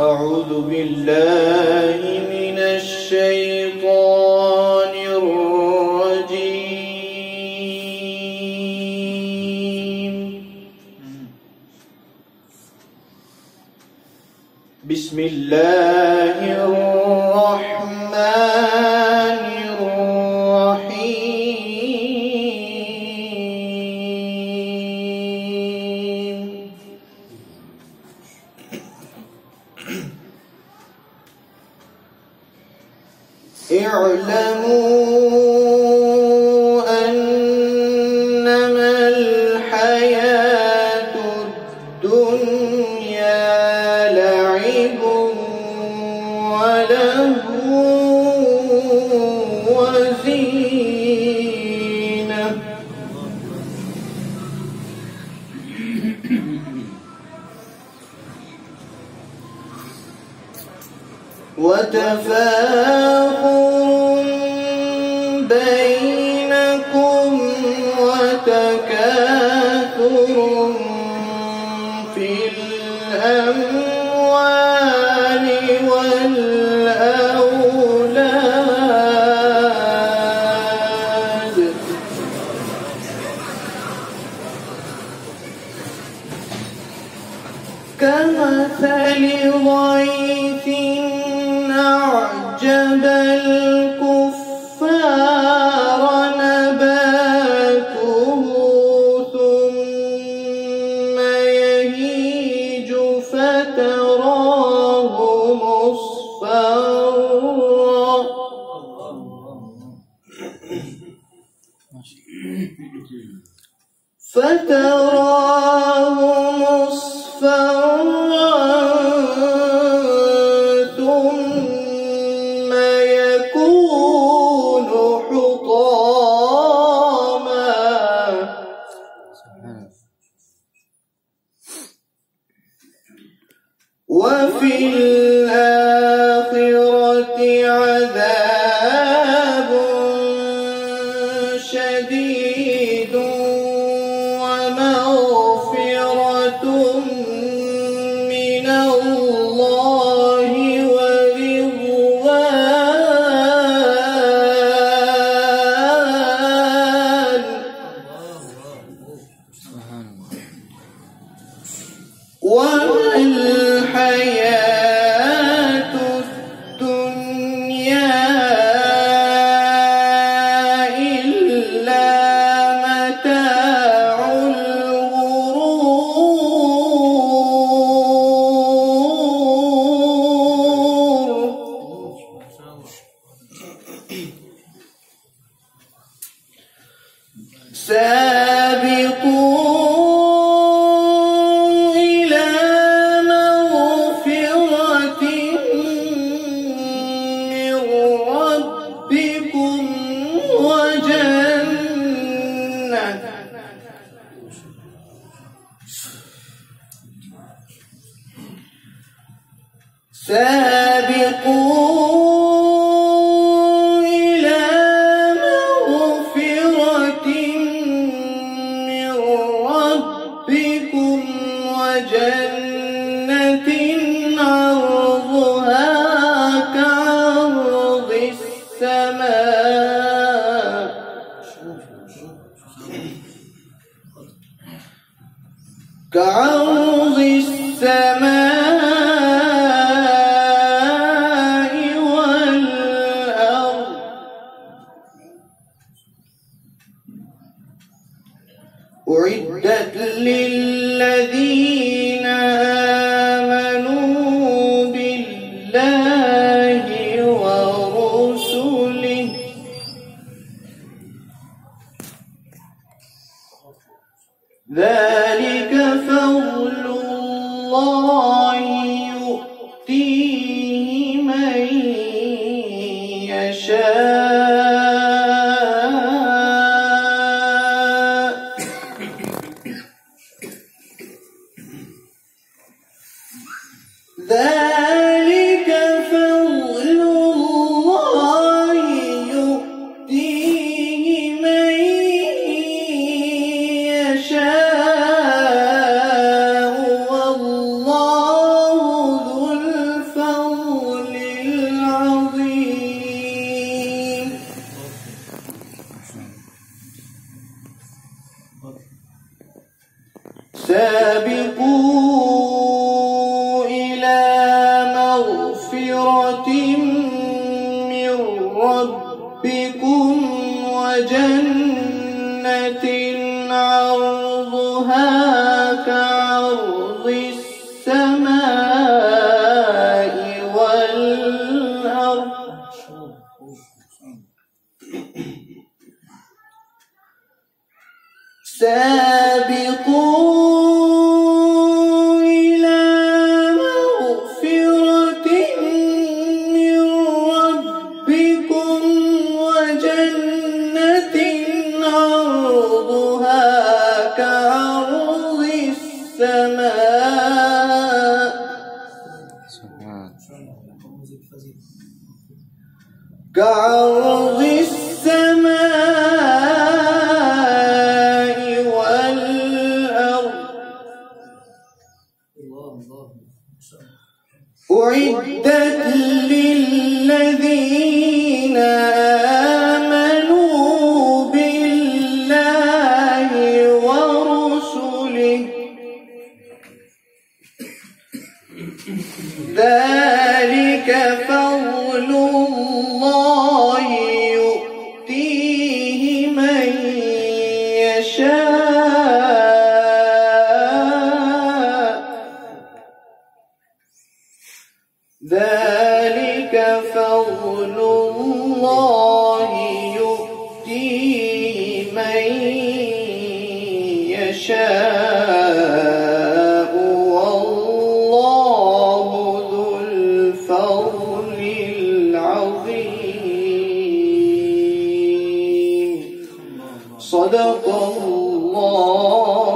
أعوذ بالله من الشيطان الرجيم. بسم الله الرحمن الرحيم. اعلموا أنما الحياة الدنيا لعب ولهو وزينة وتفاخر بينكم وتكاثر في الأموال والأولاد كمثل غيث أعجب الكفار نباته ثم يهيج فتراه مصفرا ثم يكون حطاما وفي الآخرة عذاب شديد ومغفرة من الله ورضوان وما الحياة الدنيا إلا متاع الغرور. سابقوا إلى مغفرة من ربكم وجنة سابقوا إلى مغفرة من ربكم وجنة عرضها كعرض السماء والأرض أعدت للذين آمنوا بالله ورسله ذلك فضل الله يؤتيه من يشاء ذلك فضل الله يؤتيه من يشاء سابقوا إلى مغفرة من ربكم وجنة عرضها كعرض السماء والأرض سابقوا إلى مغفرة من ربكم وجنة عرضها كعرض السماء كعرض السماء والأرض أعدت للذين آمنوا بالله ورسله ذلك فضل الله يؤتيه من يشاء ذلك فضل الله يؤتيه من يشاء والله ذو الفضل العظيم صدق الله